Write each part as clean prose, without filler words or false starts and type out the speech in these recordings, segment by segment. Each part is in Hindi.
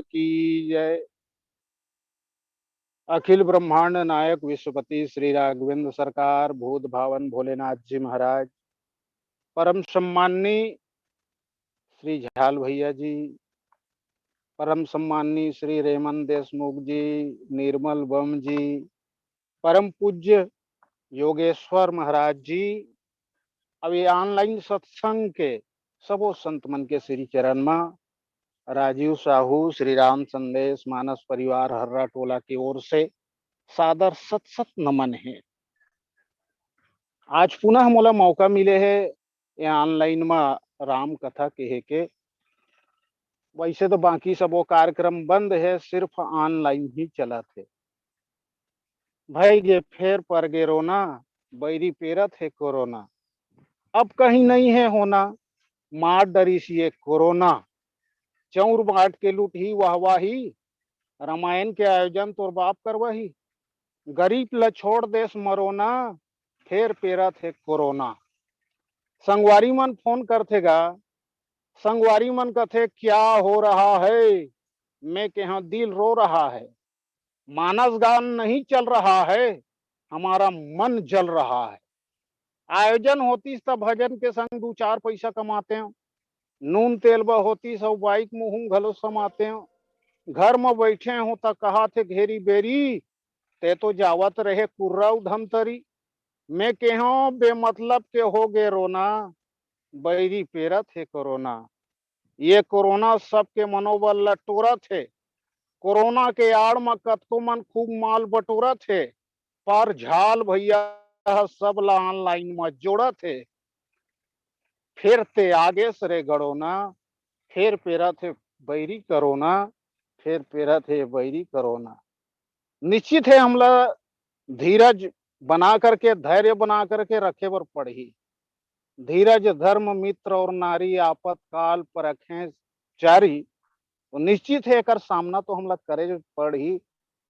की जय। अखिल ब्रह्मांड नायक विश्वपति श्री राघवेंद्र सरकार, भूत भावन भोलेनाथ जी महाराज, परम सम्माननीय श्री झाल भैया जी, परम सम्माननीय श्री रेमन देशमुख जी, निर्मल बम जी, परम पूज्य योगेश्वर महाराज जी, अब ये ऑनलाइन सत्संग के सबो संत मन के श्री चरण में राजीव साहू, श्री राम संदेश मानस परिवार हर्रा टोला की ओर से सादर सत सत नमन है। आज पुनः मोला मौका मिले है ये ऑनलाइन में राम कथा कहे के। वैसे तो बाकी सब वो कार्यक्रम बंद है, सिर्फ ऑनलाइन ही चला थे। भाई ये फेर पर गे रोना, बैरी पेरत है कोरोना। अब कहीं नहीं है होना, मार डरीस ये कोरोना। चौर बाट के लूट ही वाहवाही, रामायण के आयोजन तोर बाप करवाही। गरीब ल छोड़ देश मरोना, फेर पेरत है कोरोना। संगवारी मन फोन करथे गा, संगवारी मन कथे क्या हो रहा है, मैं के यहाँ दिल रो रहा है। मानस गान नहीं चल रहा है, हमारा मन जल रहा है। आयोजन होती तब भजन के संग दो चार पैसा कमाते हो, नून तेल ब होती सब बाइक मुँह घलो समाते हो। घर में बैठे हो तो कहा थे घेरी बेरी, ते तो जावत रहे कुर्राऊ धमतरी। मैं केहो बेमतलब के हो गे रोना, बैरी पेरत है कोरोना। ये कोरोना सबके मनोबल ल टोरत है। कोरोना के आड़ में कतको मन खूब माल बटोरत है, पर झाल भैया सब ला ऑनलाइन में जोड़त है। फिर ते आगे सरे गड़ोना, फिर पेरा थे बैरी करोना, फिर पेरा थे बैरी करोना। निश्चित है हमला धीरज बना करके, धैर्य बना करके रखे बर पड़ही। धीरज धर्म मित्र और नारी, आपातकाल पर रखें जारी। तो निश्चित है एकर सामना तो हमला करे पड़ही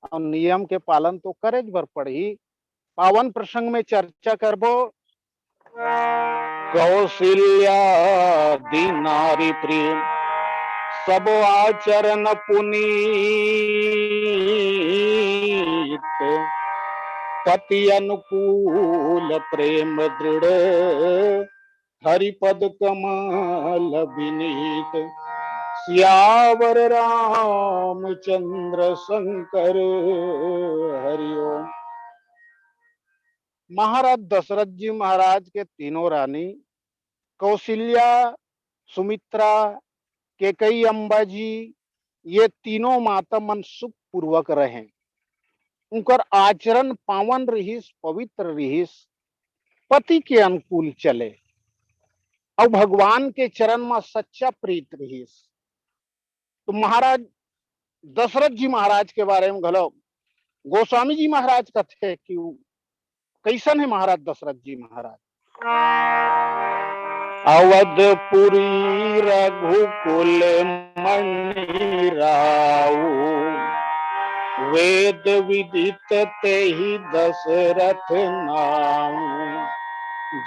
और नियम के पालन तो करे बर पड़ही। पावन प्रसंग में चर्चा करबो कौशल्या दीनारी प्रिय, सब आचरण पुनीत। पति अनुकूल प्रेम दृढ़, हरिपद कमल विनीत। सियावर रामचंद्र शंकर, हरिओम। महाराज दशरथ जी महाराज के तीनों रानी कौशल्या, सुमित्रा, केकई अम्बा जी, ये तीनों माता मन सुख पूर्वक रहे। उनकर आचरण पावन रहीस, पवित्र रहीस, पति के अनुकूल चले और भगवान के चरण में सच्चा प्रीत रहीस। तो महाराज दशरथ जी महाराज के बारे में घलो गोस्वामी जी महाराज कथे कि कैसन है महाराज दशरथ जी महाराज। अवधपुरी रघुकुल मणि राऊ, वेद विदित तेहि दशरथ नाऊ।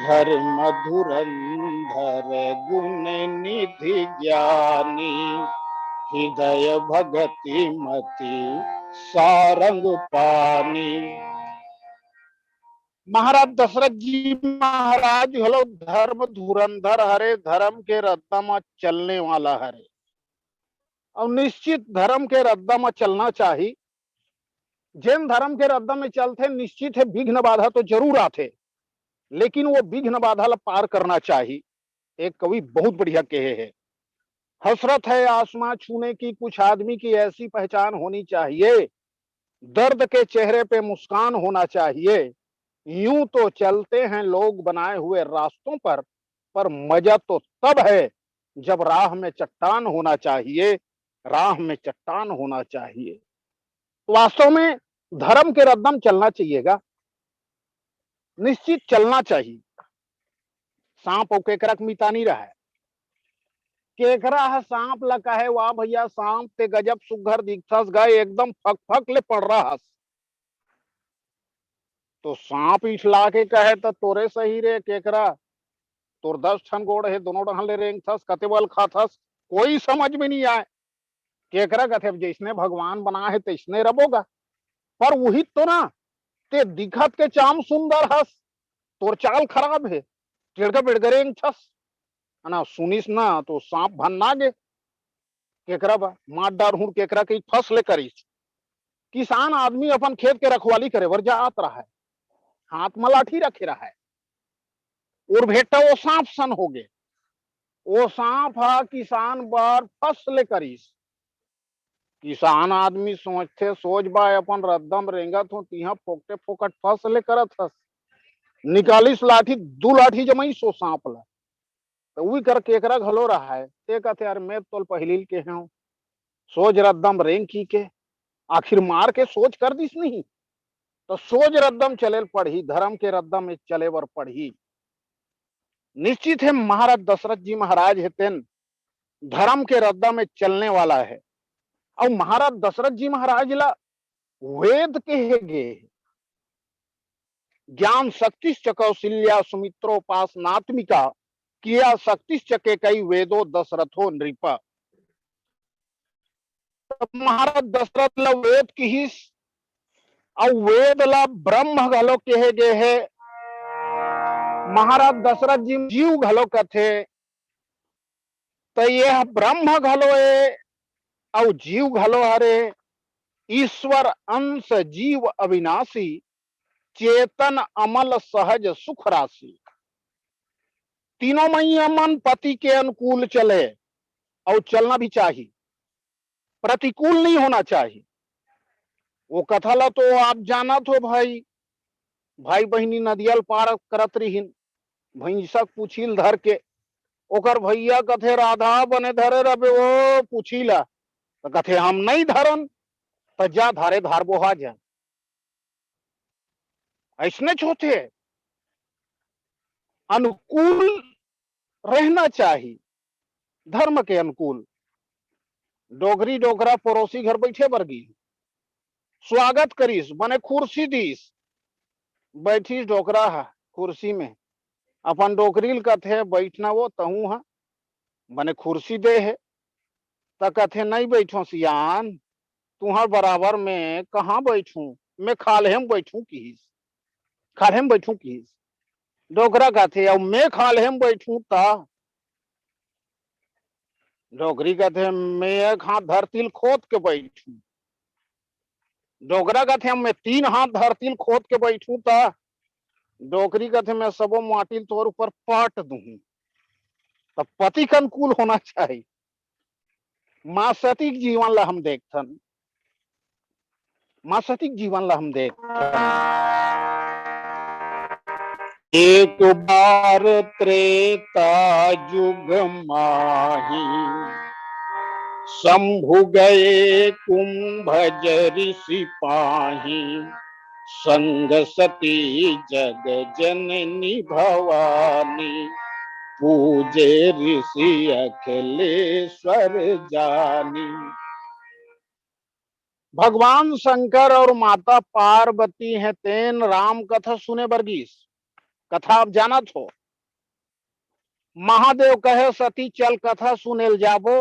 धर्म धुरंधर गुण निधि ज्ञानी, हृदय भगति मति सारंग पानी। महाराज दशरथ जी महाराज हलो धर्म धुरंधर हरे, धर्म के रद्दा में चलने वाला हरे। और निश्चित धर्म के रद्दा में चलना चाहिए। जिन धर्म के रद्दा में चलते निश्चित है विघ्न बाधा तो जरूर आते, लेकिन वो विघ्न बाधा ला पार करना चाहिए। एक कवि बहुत बढ़िया कहे है, हसरत है आसमां छूने की, कुछ आदमी की ऐसी पहचान होनी चाहिए, दर्द के चेहरे पे मुस्कान होना चाहिए। यूं तो चलते हैं लोग बनाए हुए रास्तों पर मजा तो तब है जब राह में चट्टान होना चाहिए, राह में चट्टान होना चाहिए। वास्तव में धर्म के रद्दम चलना चाहिएगा, निश्चित चलना चाहिए। सांप और केकरा के मिता नहीं रहा है। केकरा है सांप लगा है, वाह भैया सांप ते गजब सुघर दिखथस, गए एकदम फक फक ले पड़ रहा। तो सांप इठला के कहे तो तोरे सही रे केकरा, तोर 10 ठन गोड़ है, दोनों डहन ले रेंग थस, कते बल खाथस, कोई समझ में नहीं आए। केकरा कथे जैसने भगवान बना है तैसने रबोगा, पर वही तो ना, ते दिखत के चाम सुंदर हस, तोर चाल खराब है, टेढ़गा बेड़गा रेंग थस, ना सुनिस ना तो सांप भन्ना गे। केकरा बा मार डार हूं केकरा के फसल करिस। किसान आदमी अपन खेत के रखवाली करे बर जात रहा है, हाथ में लाठी रखे रहा है, और भेटा वो सांप सन हो गए। वो सांप हा किसान बर फसल करिस। किसान आदमी सोचते सोच बा अपन रद्दम रेंगत हो तिहा फोकटे फोकट फसल करत हस, निकालिस लाठी, दू लाठी जमाई सो सांप ला, तो वही कर केकरा घलो रहा है। ते कहते यार मैं तो पहली के हूं, सोच रद्दम रेंग की के, आखिर मार के सोच कर दिस नहीं, तो सोच रद्दम चले पढ़ी, धर्म के रद्दम में चले बर पढ़ी। निश्चित है महाराज दशरथ जी महाराज है तेन धर्म के रद्दा में चलने वाला है। और महाराज दशरथ जी महाराज ला वेद के है गे, ज्ञान शक्तिश्च कौशल्या सुमित्रोपासनात्मिका, किया शक्तिश्च के कई वेदो दशरथो नृपा। महाराज दशरथ ला वेद की ही, और वेद ला ब्रह्म घलो कहे गे है। महाराज दशरथ जी जीव घलो कथे, तो यह ब्रह्म घलो है और जीव घलो हरे। ईश्वर अंश जीव अविनाशी, चेतन अमल सहज सुख राशि। तीनों मैया मन पति के अनुकूल चले, और चलना भी चाहिए, प्रतिकूल नहीं होना चाहिए। वो कथा ला तो आप जाना तो भाई, भाई बहनी नदियल पार करत रहीन, भैंसक पूछिल धर के, ओकर भैया कथे राधा बने धरे रबे वो पूछिला, तो कथे हम नहीं धरन, तो जा धारे धार बोहा जा। ऐसने होते अनुकूल रहना चाहिए, धर्म के अनुकूल। डोगरी डोगरा पड़ोसी घर बैठे बरगी, स्वागत करीस, बने कुर्सी दीस, बैठी डोकरा है कुर्सी में, अपन डोकरील कथे बैठना वो तहू है, बने कुर्सी दे है, तो कथे नहीं बैठो सियान, तुम्हार बराबर में कहाँ बैठू, मैं खाले में बैठू किस, खाले में बैठू किस। डोगरा कहते अब मैं खाले में बैठू ता, डोगरी कहते मैं एक हाथ धरती खोद के बैठू, डोगरा कहते मैं 3 हाथ धरती खोद के बैठू ता, डोगरी कहते मैं सबो माटी तोर ऊपर पाट दू। तब पति का अनुकूल होना चाहिए। माँ सतीक जीवन ला हम देखथन, माँ सतीक जीवन ला हम देखथन। एक बार त्रेता युग माही, शंभु गए कुंभज ऋषि पाही, संग सती जग जननी भवानी, पूजे ऋषि अखिलेश्वर जानी। भगवान शंकर और माता पार्वती हैं तेन राम कथा सुने बरगीस। कथा आप जाना थो, महादेव कहे सती चल कथा सुनेल जाबो,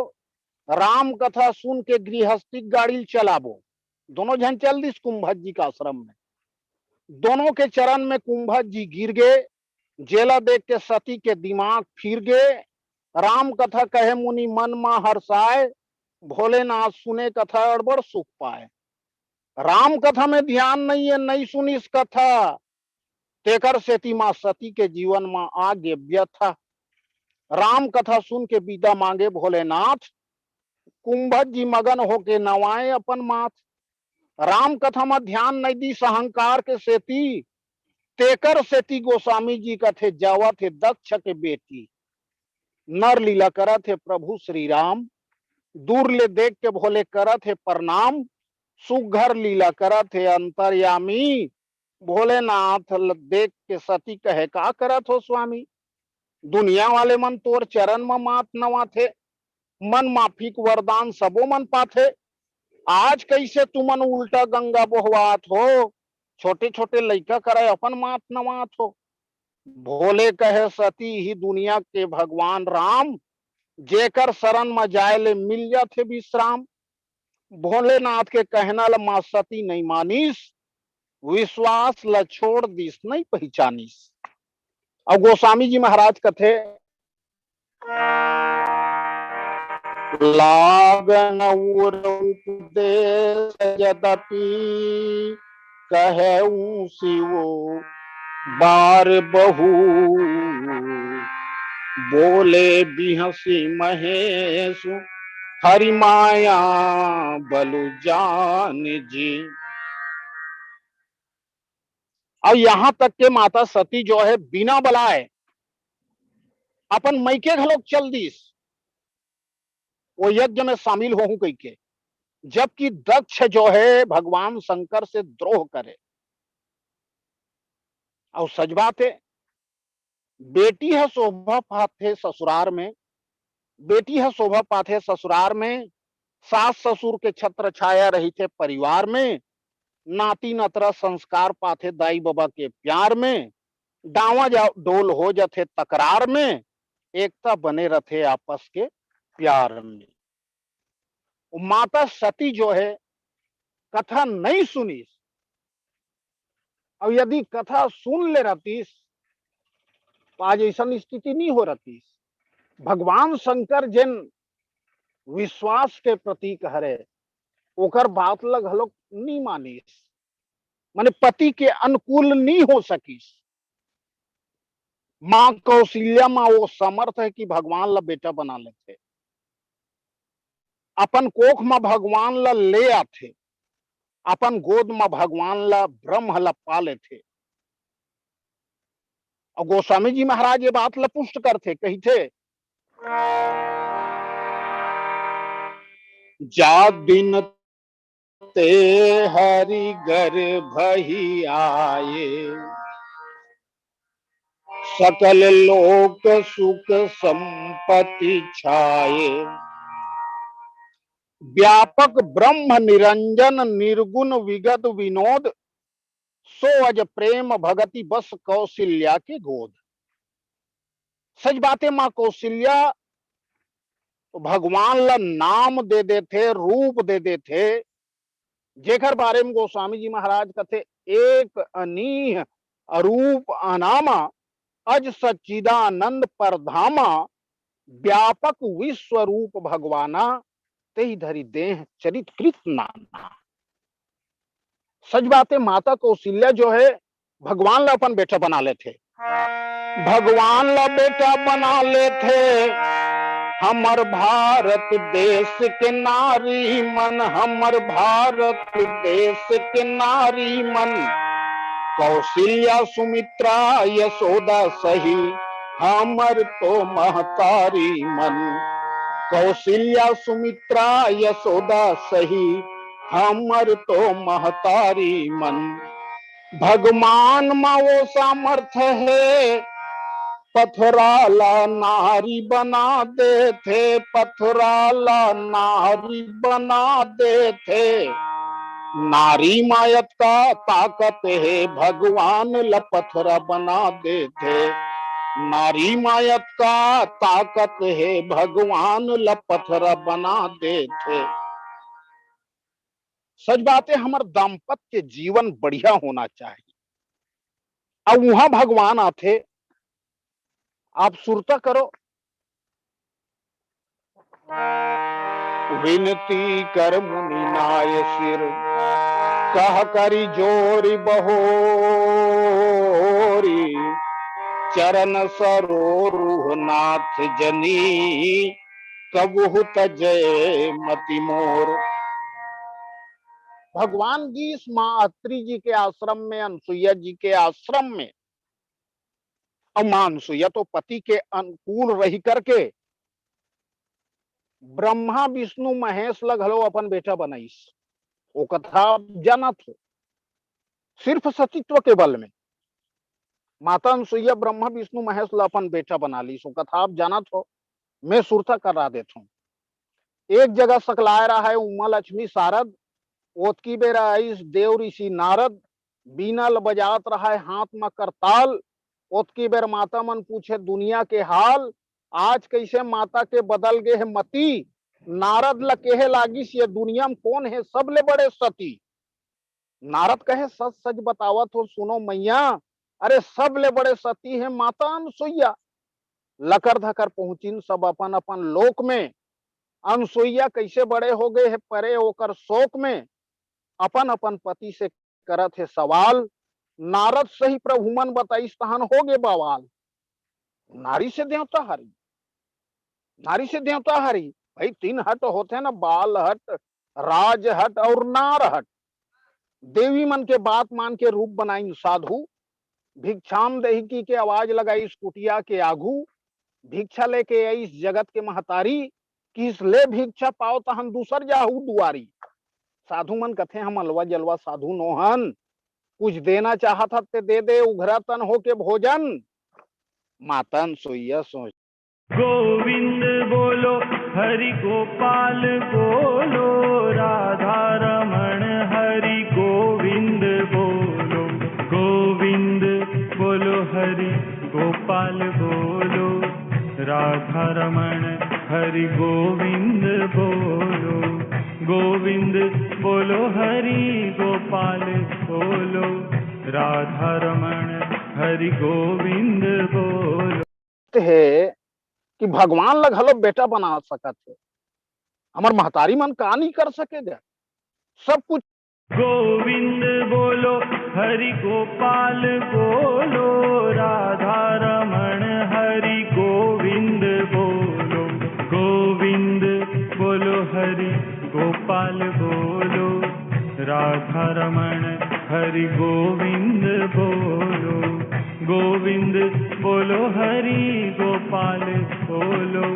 राम कथा सुन के गृहस्थी गाड़ी चलाबो। दोनों जन चल दिस कुंभज जी का आश्रम में, दोनों के चरण में कुंभज जी गिर गए, जेला देख के सती के दिमाग फिर गए। राम कथा कहे मुनि मन मा हर्षाए, भोलेनाथ सुने कथा अड़बड़ सुख पाए। राम कथा में ध्यान नहीं है, नहीं सुनी इस कथा, तेकर सेती मां सती के जीवन में आगे व्यथा। राम कथा सुन के विदा मांगे भोलेनाथ, कुंभज जी मगन होके नवाए अपन माथ। राम कथा में ध्यान नहीं दी अहंकार के सेती, तेकर सेती गोस्वामी जी कथे जावा थे दक्ष के बेटी। नर लीला करा थे प्रभु श्री राम, दूर ले देख के भोले करा थे प्रणाम। सुघर लीला करा थे अंतर्यामी, भोलेनाथ देख के सती कहे का करत हो स्वामी। दुनिया वाले मन तोर चरण में मात नवा थे, मन माफिक वरदान सबो मन पाथे। आज कैसे तुमन उल्टा गंगा बोहवात हो, छोटे छोटे लइका करे अपन मात नवात हो। भोले कहे सती ही दुनिया के भगवान राम, जेकर शरण में जाए ले मिल जाते विश्राम। भोलेनाथ के कहना ल मां सती नहीं मानीस, विश्वास ल छोड़ दीस नहीं पहचानीस। अब गोस्वामी जी महाराज कथे, लागन उपदेश यद्यपि कहे शिवो बार बहु, बोले बिहसी महेश हरि माया बलु जान जी। और यहां तक के माता सती जो है बिना बलाए अपन मैके घलोक चल दीस वो यज्ञ में शामिल हो कही के, जबकि दक्ष जो है भगवान शंकर से द्रोह करे। और सच बात है, बेटी है शोभा पाथे ससुरार में, बेटी है शोभा पाथे ससुरार में, सास ससुर के छत्र छाया रही थे परिवार में, नाती नतरा संस्कार पाथे दाई बाबा के प्यार में, डावा डोल हो जाते तकरार में, एकता बने रहते आपस के प्यार में। माता सती जो है कथा नहीं सुनी, और यदि कथा सुन ले रहती तो आज ऐसा स्थिति नहीं हो रहती। भगवान शंकर जिन विश्वास के प्रतीक हरे ओकर बात लग हलोक नहीं मानीस, माने पति के अनुकूल नहीं हो सकीस। मां कौशल्या मां वो समर्थ है कि भगवान ला बेटा बना लेते, अपन कोख में भगवान ला ले आते, अपन गोद में भगवान ला ब्रह्म ला पा लेते। और गोस्वामी जी महाराज ये बात ला पुष्ट करते, कही थे, जा दिन ते हरि गर्भ ही आए, सकल लोक सुख संपत्ति छाए, व्यापक ब्रह्म निरंजन निर्गुण विगत विनोद, सो अज प्रेम भगति बस कौशल्या के गोद। सच बातें मां कौशल्या तो भगवान ला नाम दे देते, रूप दे देते, जेकर बारे में गोस्वामी जी महाराज कथे, एक अनीह अरूप अनामा, अज सच्चिदानंद परधामा, व्यापक विश्व रूप भगवाना, ते धरी देह चरित कृत नाना। सच बात है, माता कौशल्या जो है भगवान ला अपन बेटा बना लेते, भगवान ला बेटा बना लेते। हमर भारत देश के नारी मन, हमर भारत देश के नारी मन, कौशल्या सुमित्रा यशोदा सही, हमर तो महतारी मन, कौशल्या सुमित्रा यशोदा सही, हमर तो महतारी मन। भगवान में वो सामर्थ्य है, पथराला नारी बना दे थे, पथराला नारी बना दे थे। नारी मायत का ताकत है, भगवान लपथरा बना दे थे, नारी मायत का ताकत है, भगवान लपथरा बना दे थे। सच बात है, हमारे दाम्पत्य जीवन बढ़िया होना चाहिए। अब वहां भगवान आते, आप सुरता करो, विनती कर मुनि नाय सिर, कह करी जोरी बहोरी, चरण सरोरुह नाथ जनी, कबहु तजय मति मोर। भगवान जी इस मां अत्रि जी के आश्रम में, अनसुईया जी के आश्रम में, और मां अनसुईया तो पति के अनुकूल रही करके ब्रह्मा विष्णु महेश लग हलो अपन बेटा बनाईस। वो कथा जाना थो, सिर्फ सतीत्व के बल में माता अनसुईया ब्रह्मा विष्णु महेश ला अपन बेटा बना ली। सो कथा आप जाना थो, मैं सुरता करा देता हूँ। एक जगह सकलाए रहा है उमा लक्ष्मी शारद, ओतकी बेरा आईस देव ऋषि नारद, बीना बजात रहा है हाथ में करताल, ओतकी बेर माता मन पूछे दुनिया के हाल, आज कैसे माता के बदल गए है मती। नारद ल कहे लागिस ये दुनिया में कौन है सबले बड़े सती। नारद कहे सच सच बतावत हो सुनो मैया, अरे सबले बड़े सती है माता अनसुईया। लकर धकर पहुंचिन सब अपन अपन लोक में, अनसुईया कैसे बड़े हो गए है परे होकर शोक में। अपन अपन पति से करत है सवाल, नारद सही प्रभु मन बताई तहन हो गए बवाल। नारी से देवता हरी, नारी से देवता हरी। भाई तीन हट होते हैं ना, बाल हट, राज हट और नार हट। देवी मन के बात मान के रूप बनाई साधु, भिक्षाम देही के आवाज लगाई इस कुटिया के आगू। भिक्षा लेके आई इस जगत के महतारी, किस ले भिक्षा पाओ तहन दूसर जाहू दुआरी। साधु मन कथे हम अलवा जलवा साधु नोहन, कुछ देना चाहत ते दे दे उघरा तन हो के भोजन। मातन सोइया सोच गोविंद बोलो हरि गोपाल बोलो, राधा रमण हरि गोविंद बोलो। गोविंद बोलो हरि गोपाल बोलो, राधा रमण हरि गोविंद बोलो। गोविंद बोलो हरि गोपाल बोलो, राधा रमण हरि गोविंद बोलो। है कि भगवान लग हलो बेटा बना सकत है, हमार महतारी मन का नहीं कर सकेगा सब कुछ। गोविंद बोलो हरि गोपाल बोलो, राधा रमण हरि गोविंद बोलो। गोविंद बोलो हरि गोपाल बोलो, राधा रमण हरि गोविंद बोलो। गोविंद बोलो हरि गोपाल बोलो,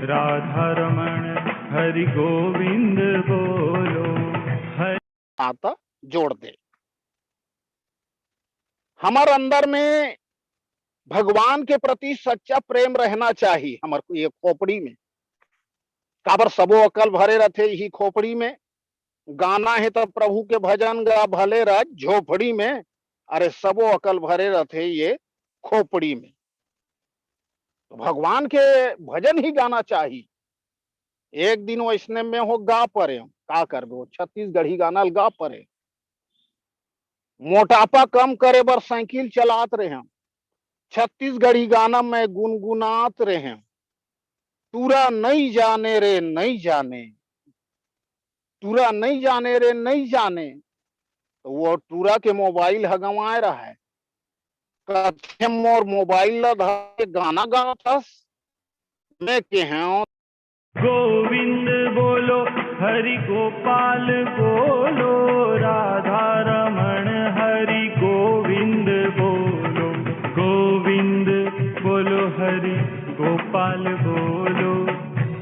राधा रमण हरि गोविंद बोलो। आता जोड़ दे हमारे अंदर में भगवान के प्रति सच्चा प्रेम रहना चाहिए। हमारे ये खोपड़ी में काबर सबो अकल भरे रहते ही खोपड़ी में। गाना है तो प्रभु के भजन गा भले राज झोपड़ी में, अरे सबो अकल भरे रहते ये खोपड़ी में। तो भगवान के भजन ही गाना चाहिए। एक दिन वैष्णव में हो गा परे का करबो, छत्तीसगढ़ी गाना गा परे। मोटापा कम करे बर साइकिल चलात रहे, छत्तीसगढ़ी गाना में गुनगुनात रहे। तूरा नहीं जाने रे नहीं जाने, तूरा नहीं जाने रे नहीं जाने। तो वो टूरा के मोबाइल हगवाए रहा है, कथे मोर मोबाइल ला धर गाना गाथस मैं के हैं। गोविंद बोलो हरि गोपाल बोलो, राधा रमण हरि गोविंद बोलो। गोविंद बोलो हरि गोपाल बोलो,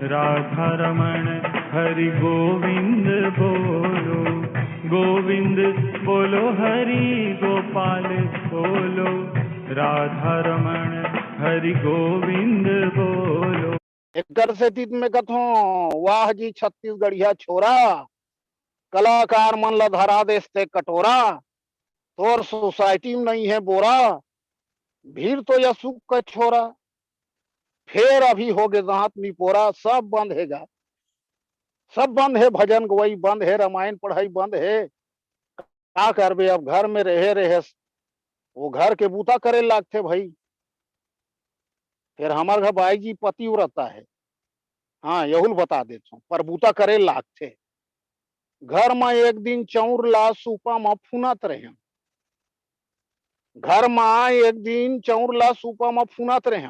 राधा रमण हरि गोविंद बोलो। गोविंद बोलो हरि गोपाल बोलो, राधा रमण हरि गोविंद बोलो। एक से तीत में कथो वाह जी छत्तीसगढ़िया छोरा, कलाकार मन ला धरा देते कटोरा। तोर सोसाइटी में नहीं है बोरा, भीड़ तो या सुख का छोरा। फिर अभी हो गए दांत निपोरा, सब बंद हैगा, सब बंद है। भजन गवई बंद है, रामायण पढ़ाई बंद है। क्या करबे अब घर में रहे रहे वो घर के बूता करे लागते भाई। फिर हमार घर बाई जी पतिव्रता है, हाँ यहुल बता देता हूँ, पर बूता करे लागते। घर में एक दिन चौर ला सूपा में फुनत रहे, घर में एक दिन चौर ला सूपा में फुनत रहे,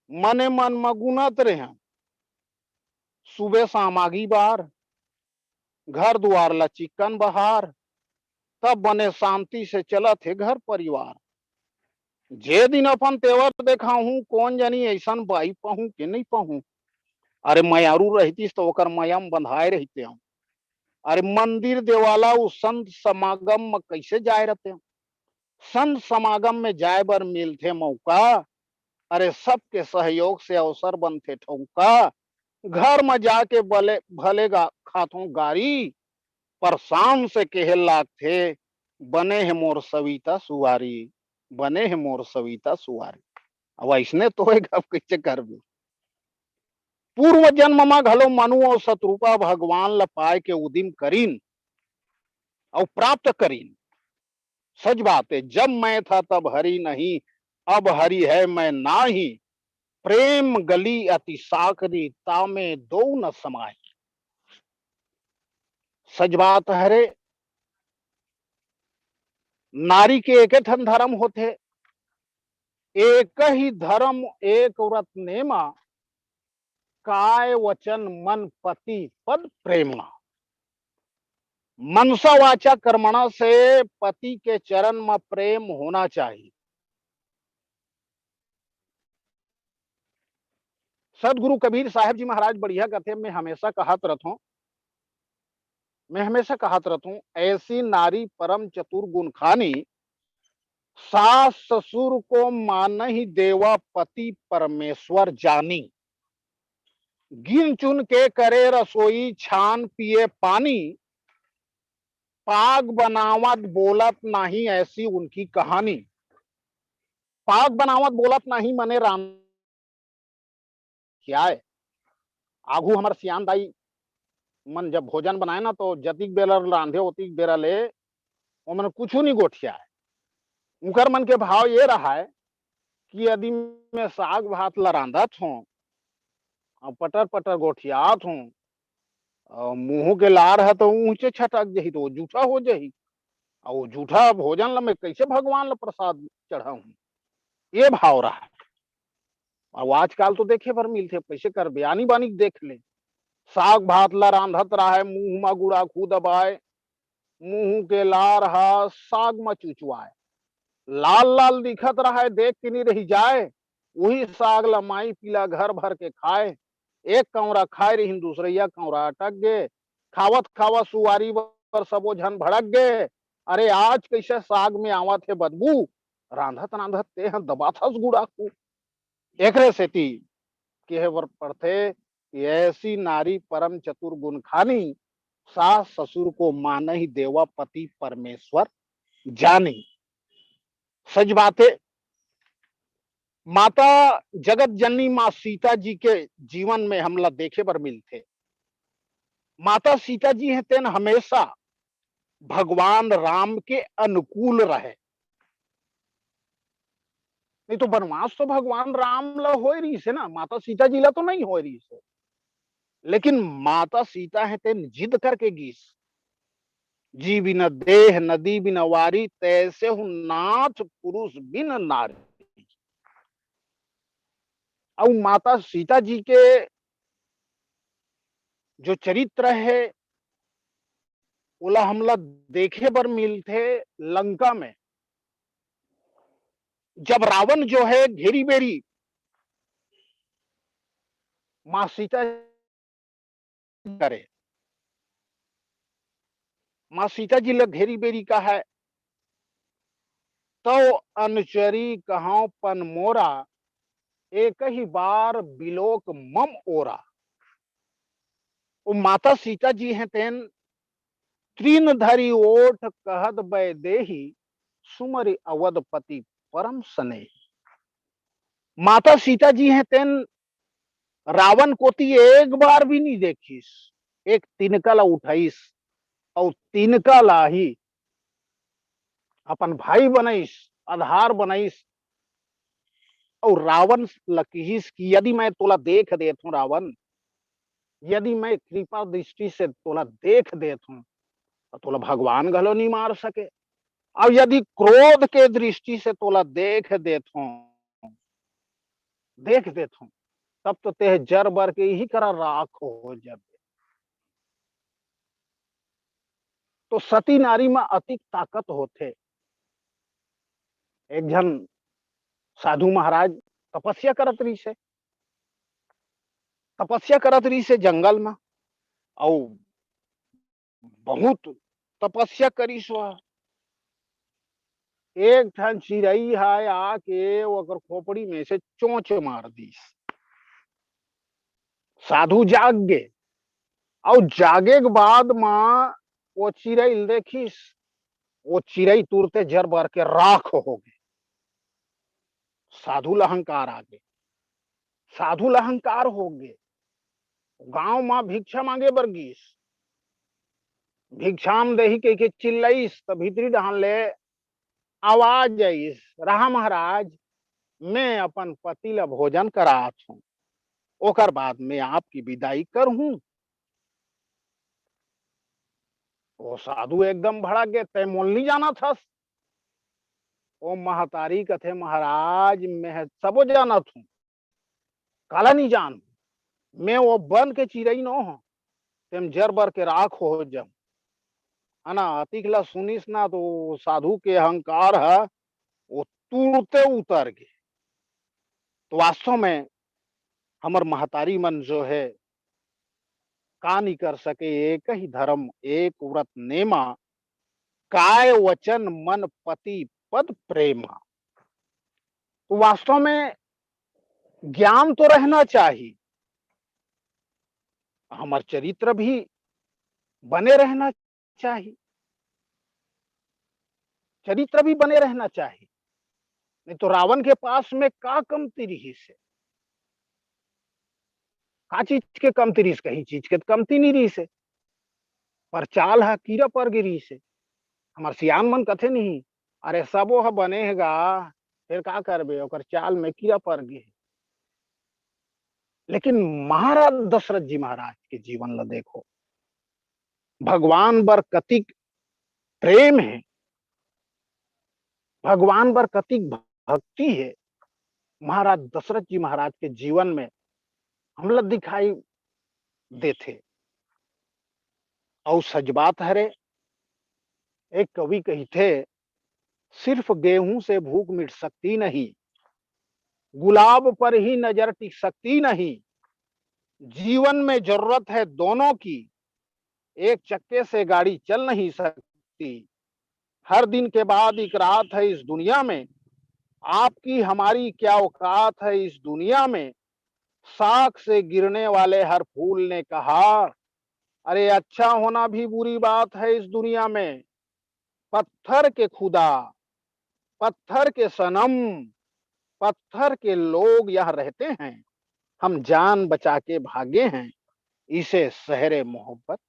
मने मन मगुनत रहे। सुबह शाम आगी बार, घर द्वार ला चिकन बहार, तब बने शांति से चलत है घर परिवार। जे दिन अपन तेवर देखा हूँ, कौन जानी ऐसा बाई पाहूं कि नहीं पाहूं। अरे मयारू रहती तो ओकर मयम बंधाए रहते हम। अरे मंदिर देवाला उस संत समागम में कैसे जाए रहते हैं, संत समागम में जाए बर मिलते मौका। अरे सबके सहयोग से अवसर बनते ठौका। घर में जाके भले भलेगा खातों गारी, पर शाम से कहे लागते बने है मोर सविता सुवारी। बने है मोर सविता सुवारी। अब ऐसने तो है, अब कैसे करबे। पूर्व जन्म में घलो मनु और शत्रुपा भगवान ल पाए के उदिम करीन और प्राप्त करीन। सच बात है, जब मैं था तब हरि नहीं, अब हरि है मैं नाही। प्रेम गली अति साकरी, तामे दो न समाई। सच बात है रे, नारी के एक ठन धर्म होते, एक ही धर्म एक व्रत नेमा, काय वचन मन पति पद प्रेमा। मनसा वाचा कर्मणा से पति के चरण में प्रेम होना चाहिए। सदगुरु कबीर साहब जी महाराज बढ़िया कहते, मैं हमेशा कहत रहता हूँ, ऐसी नारी परम चतुर गुण खानी, सास ससुर को मान ही देवा पति परमेश्वर जानी। गिन चुन के करे रसोई, छान पिए पानी, पाग बनावत बोलत नहीं ऐसी उनकी कहानी। पाग बनावत बोलत नहीं मने राम क्या है। आगू हमार सियान दाई मन जब भोजन बनाए ना, तो जतिक बेला रांधे ओतिक बेरा ले वो मन कुछ नहीं गोठिया है। उनकर मन के भाव ये रहा है कि यदि मैं साग भात ला रांधत हूँ और पटर पटर गोठियात हूँ, मुंह के लार है तो ऊंचे छटक जही तो वो जूठा हो जही, और वो जूठा भोजन ला मैं कैसे भगवान ला प्रसाद चढ़ाऊं। ये भाव रहा है। और आजकल तो देखे भर मिलते, कैसे कर बयानी बानी देख ले, साग भात ला रांधत रहा है, मुंह में गुड़ा खूद दबाए, मुंह के लार हा साग में चुचवाए, लाल लाल दिखत रहा है, देख के नहीं रही जाए। वही साग लमाई पीला घर भर के खाए, एक कौरा खाए रही, दूसरैया कौरा अटक गए, खावत खावत सुवारी पर सबो झन भड़क गए। अरे आज कैसे साग में आवत है बदबू, रांधत रांधत ते दबाथस गुड़ाकू। एक सेती के वर पढ़ते कि ऐसी नारी परम चतुर गुण खानी, सास ससुर को मान ही देवा पति परमेश्वर जानी। सच बात है, माता जगत जननी माँ सीता जी के जीवन में हमला देखे पर मिलते। माता सीता जी हैं तेन हमेशा भगवान राम के अनुकूल रहे। नहीं तो वनवास तो भगवान राम ला हो रही से ना, माता सीता जी ला तो नहीं हो रही से। लेकिन माता सीता है तेन जिद करके गीस, जी बिन देह नदी बिन वारी, तैसे हूं नाथ पुरुष बिन नारी। और माता सीता जी के जो चरित्र है ओला हमला देखे बर मिलते लंका में। जब रावण जो है घेरी बेरी मां सीता करे, मां सीता जी लग घेरी बेरी का है, तो अनुचरी कहां पन मोरा, एक ही बार बिलोक मम ओरा। वो माता सीता जी हैं तेन तीन धरी ओठ कहत बै देही, सुमरि अवधपति परम सने। माता सीता जी हैं तेन रावण कोती एक बार भी नहीं देखीस, एक तिनका ला उठाईस और तिनका ला ही अपन भाई बनाईस, आधार बनाईस। और रावण लकीस की यदि मैं तोला देख देत हूं रावण, यदि मैं कृपा दृष्टि से तोला देख देत हूं तो तोला भगवान घलो नहीं मार सके। और यदि क्रोध के दृष्टि से तोला देख देत हूं तब तो ते जर बर के ही करा राख हो जब। तो सती नारी में अति ताकत होते। एक जन साधु महाराज तपस्या करत रही से, जंगल में, और बहुत तपस्या करी सो। एक ठन चिड़ई है आके ओकर खोपड़ी में से चोंच मार दी। साधु जाग गए, और जागे के बाद मां वो चिड़ई देखिस, वो चिड़ई तुरते जर बर के राख हो गए। साधु अहंकार आ गए, साधु अहंकार हो गए। गांव मां भिक्षा मांगे बरगीस, भिक्षाम देही के चिल्लईस त भीतरी डहान ले आवाज आईस, रहा महाराज मैं अपन पति ला भोजन करात हूं, ओकर बाद में आपकी विदाई कर हूं। वो साधु एकदम भड़क गए, तय मोल नहीं जाना था। ओ महतारी कथे महाराज मैं सबो जाना थू, काला नहीं जान, मैं वो बन के चिरई नो हो, तेम जर बर के राख हो जम, है ना। अतिकला सुनिस ना तो साधु के अहंकार है वो तुरते उतर गए। तो वास्तव में हमर महतारी मन जो है का नहीं कर सके, एक ही धर्म एक व्रत नेमा, काय वचन मन पति पद प्रेमा। तो वास्तव में ज्ञान तो रहना चाहिए, हमार चरित्र भी बने रहना चाहिए, चरित्र भी बने रहना चाहिए। नहीं तो रावण के पास में का कमती रही से, का चीज के कमती रही, कहीं चीज के कमती नहीं रही से, पर चाल है कीड़ा पर गिरी से। हमार सियान मन कथे नहीं, अरे सबो ह बनेगा फिर का करबे, ओकर चाल में कीड़ा पर गे। लेकिन महाराज दशरथ जी महाराज के जीवन ला देखो, भगवान बर कतिक प्रेम है, भगवान बर कतिक भक्ति है। महाराज दशरथ जी महाराज के जीवन में हमला दिखाई देते। और सच बात हरे, एक कवि कही थे, सिर्फ गेहूं से भूख मिट सकती नहीं, गुलाब पर ही नजर टिक सकती नहीं, जीवन में जरूरत है दोनों की, एक चक्के से गाड़ी चल नहीं सकती, हर दिन के बाद एक रात है इस दुनिया में, आपकी हमारी क्या औकात है इस दुनिया में, साख से गिरने वाले हर फूल ने कहा, अरे अच्छा होना भी बुरी बात है इस दुनिया में, पत्थर के खुदा, पत्थर के सनम, पत्थर के लोग यहाँ रहते हैं, हम जान बचा के भागे हैं, इसे शहरे मोहब्बत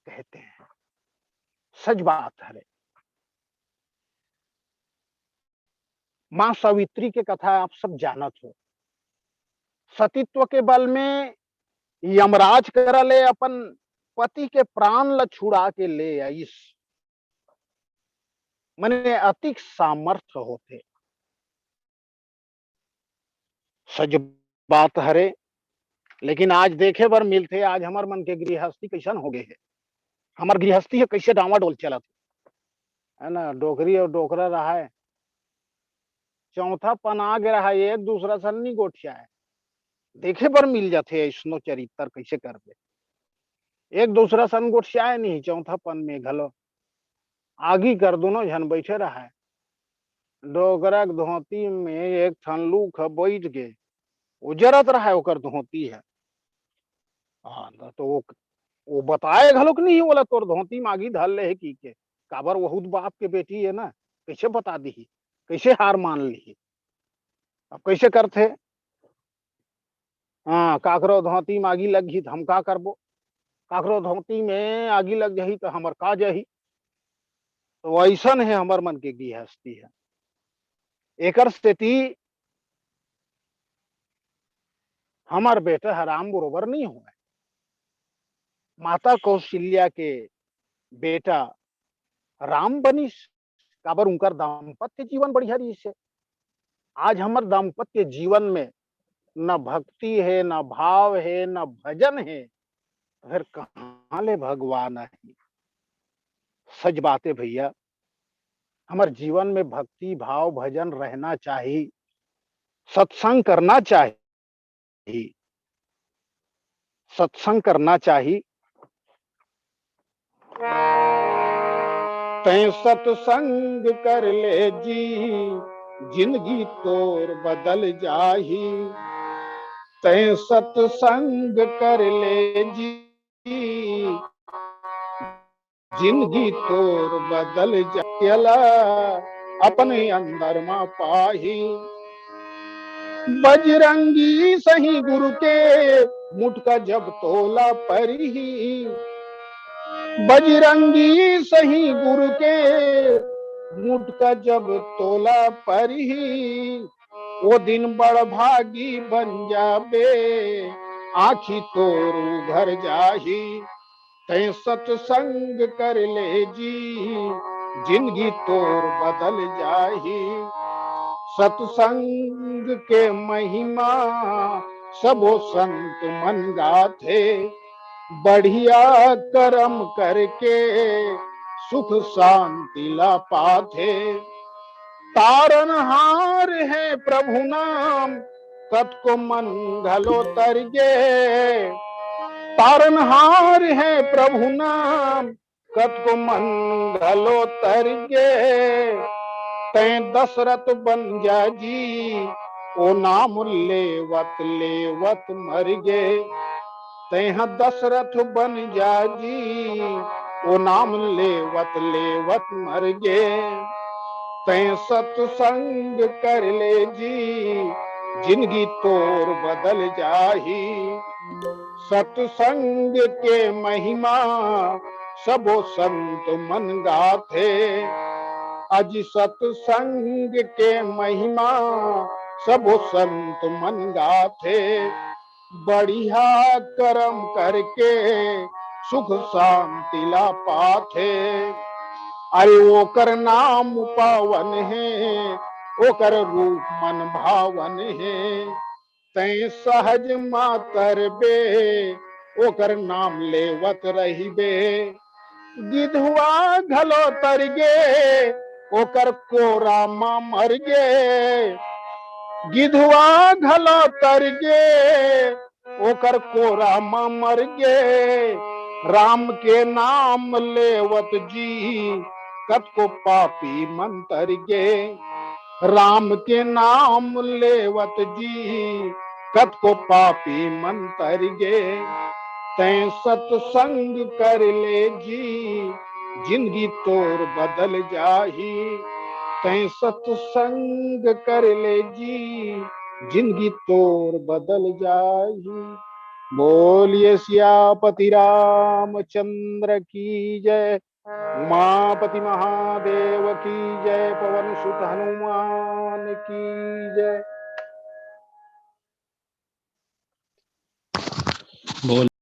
कहते हैं। सच बात है। मां सावित्री के कथा आप सब जानत हो, सतीत्व के बल में यमराज करा ले अपन पति के प्राण ल छुड़ा के ले आईस, मने अतिक सामर्थ्य होते। सच बात हरे, लेकिन आज देखे बर मिलते, आज हमार मन के गृहस्थी कैसन हो गए है, हमार गृहस्थी है कैसे डावाडोल चलत है ना। डोकरी और डोकरा रहा है, चौथा पना गे रहा है, एक दूसरा सन नहीं गोठिया है, देखे बर मिल जाते ऐसनो चरित्र कैसे करबे, एक दूसरा सन गोठिया नहीं, चौथा पन में घलो आगी कर दोनों झन बैठे रहा है, डोगरा धोती में एक ठन लूक बैठ के उजरत रहा है, ओकर धोती है। हाँ तो वो बताए घलोक नहीं बोला, तोर धोती मागी धल ले है की के, काबर बहुत बाप के बेटी है ना, कैसे बता दी, कैसे हार मान ली, अब कैसे करते। हाँ काकरो धोती में आगी लग गई तो हम का करबो, काकरो धोती में आगी लग जाही तो हमर का जाही। तो ऐसन है हमर मन के गृहस्थी है, एकर स्थिति हमार बेटा हराम बरोबर नहीं हुआ। माता कौशल्या के बेटा राम बनिस, काबर उनकर दाम्पत्य जीवन बढ़िया रही से। आज हमार दाम्पत्य जीवन में न भक्ति है, न भाव है, न भजन है, फिर कहाँ ले भगवान है। सच बात है भैया, हमारे जीवन में भक्ति भाव भजन रहना चाहिए, सत्संग करना चाहिए, सत्संग करना चाहिए। तै सत्संग कर ले जी, जिंदगी तोर बदल जाही, तै सत्संग कर ले जी, जिंदगी तोर बदल जायला, अपने अंदर मा पाही। बजरंगी सही गुरु के मुठ का जब तोला पर ही, बजरंगी सही गुरु के मुठ का जब तोला पर ही, वो दिन बड़ भागी बन जाबे, आखी तोर घर जाही। तै सत्संग कर ले जी, जिंदगी तोर बदल जाही। सत्संग के महिमा सबो संत मन गाथे, बढ़िया कर्म करके सुख शांति ला पाथे। तारनहार है प्रभु नाम, तत्को मंगलो तरगे। तारनहार है प्रभु नाम, कतको मंगलो तरगे। तै दशरथ बन जा जी, ओ नाम लेवत लेवत मर गे। तैह दशरथ बन जा जी, ओ नाम लेवत लेवत मर गे। तै सत्संग कर ले जी, जिंदगी तोर बदल जाही। सत्संग के महिमा सबो संत मन गाथे, अज सत्संग के महिमा सबो संत मन गाथे। बढ़िया कर्म करके सुख शांति ला पाथे। अरे ओकर नाम पावन है, ओकर रूप मन भावन है। तै सहज मातर बे, ओकर नाम लेवत रहिबे। गिधवा घलो तरगे, ओकर कोरा मा मर गे। गिधवा घलो तरगे, ओकर कोरा मा मर गे। राम के नाम लेवत जी, कतको पापी मन तरगे। राम के नाम लेवत जी, कतको पापी मन तरगे। तै सत्संग कर ले जी, जिंदगी तोर बदल जाही। तै सत्संग कर ले जी, जिंदगी तोर बदल जाही। बोलिए सियापति रामचंद्र की जय। उमापति महादेव की जय। पवन सुत हनुमान की जय। बोल।